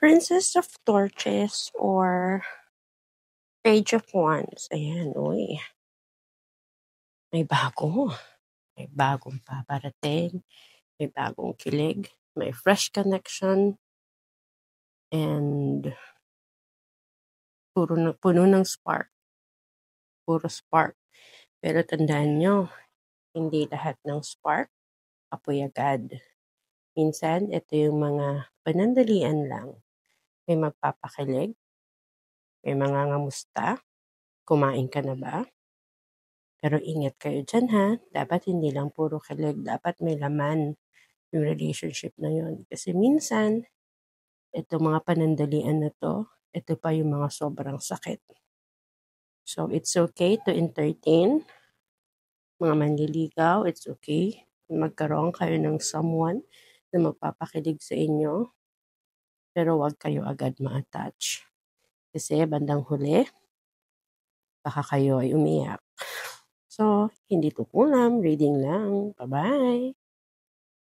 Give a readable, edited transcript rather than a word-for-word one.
Princess of Torches or Page of Wands. Ayan, uy. May bago. May bagong paparating. May bagong kilig. May fresh connection. And puno ng spark. Puro spark. Pero tandaan nyo, hindi lahat ng spark apoy agad. Minsan, ito yung mga panandalian lang. May magpapakilig. May mga ngamusta. Kumain ka na ba? Pero ingat kayo dyan ha. Dapat hindi lang puro kilig. Dapat may laman yung relationship na yun. Kasi minsan, ito mga panandalian na to, ito pa yung mga sobrang sakit. So, it's okay to entertain mga manliligaw. It's okay. Magkaroon kayo ng someone na magpapakilig sa inyo. Pero wag kayo agad ma-attach. Kasi bandang huli, baka kayo ay umiyak. So, hindi tukulam, reading lang. Bye-bye!